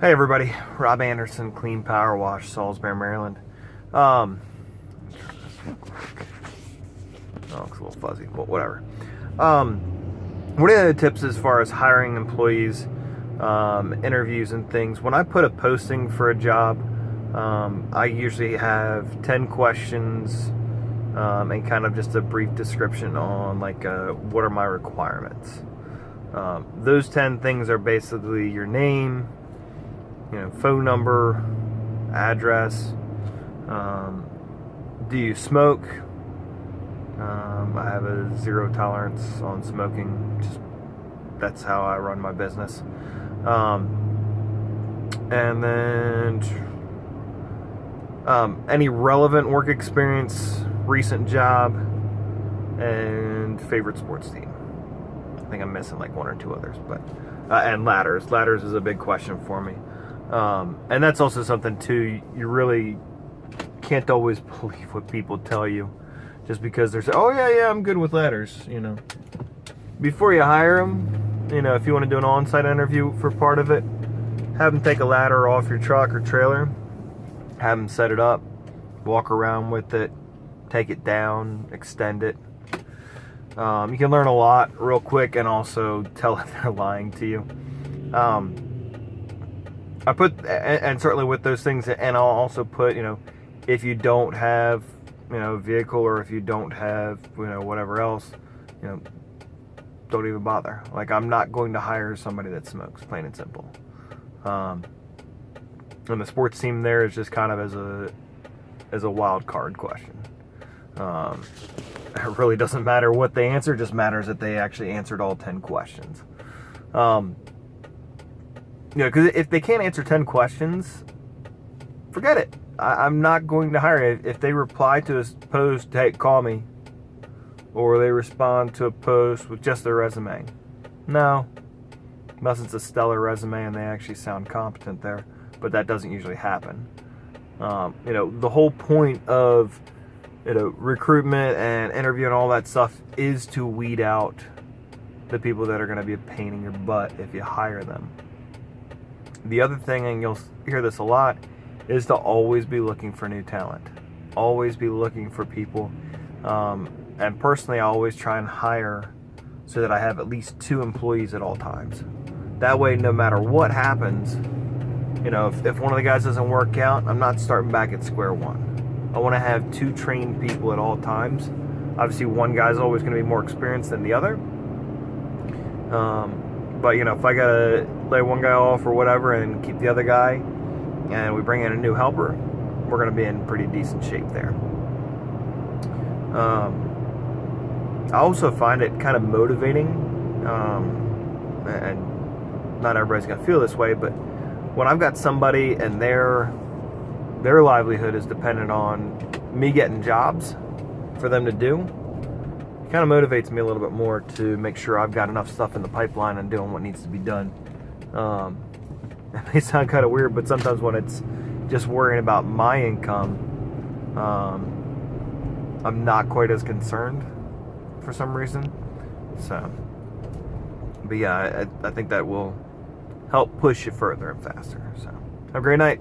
Hey everybody, Rob Anderson, Clean Power Wash, Salisbury, Maryland. Oh, it's a little fuzzy, but whatever. What are the tips as far as hiring employees, interviews and things? When I put a posting for a job, I usually have 10 questions and kind of just a brief description on what are my requirements. Those 10 things are basically your name, phone number, address, do you smoke? I have a zero tolerance on smoking. That's how I run my business. And then any relevant work experience, recent job, and favorite sports team. I think I'm missing one or two others, but and ladders. Ladders is a big question for me. And that's also something too, you really can't always believe what people tell you just because they're saying, oh yeah, I'm good with ladders, Before you hire them, if you want to do an on-site interview for part of it, have them take a ladder off your truck or trailer, have them set it up, walk around with it, take it down, extend it. You can learn a lot real quick and also tell if they're lying to you. I put, and certainly with those things, and I'll also put, if you don't have, a vehicle, or if you don't have, whatever else, don't even bother. I'm not going to hire somebody that smokes, plain and simple. And the sports team there is just kind of as a wild card question. It really doesn't matter what they answer, it just matters that they actually answered all 10 questions. Because if they can't answer 10 questions, forget it. I'm not going to hire it. If they reply to a post, hey, call me, or they respond to a post with just their resume, no. Unless it's a stellar resume and they actually sound competent there, but that doesn't usually happen. The whole point of recruitment and interview and all that stuff is to weed out the people that are going to be a pain in your butt if you hire them. The other thing, and you'll hear this a lot, is to always be looking for new talent. Always be looking for people. And personally, I always try and hire so that I have at least 2 employees at all times. That way, no matter what happens, if one of the guys doesn't work out, I'm not starting back at square one. I want to have 2 trained people at all times. Obviously, one guy's always going to be more experienced than the other. But, if I got to lay one guy off or whatever and keep the other guy, and we bring in a new helper, we're going to be in pretty decent shape there. I also find it kind of motivating, and not everybody's going to feel this way, but when I've got somebody and their livelihood is dependent on me getting jobs for them to do, it kind of motivates me a little bit more to make sure I've got enough stuff in the pipeline and doing what needs to be done. It may sound kind of weird, but sometimes when it's just worrying about my income, I'm not quite as concerned for some reason. So, but yeah, I think that will help push you further and faster. So, have a great night.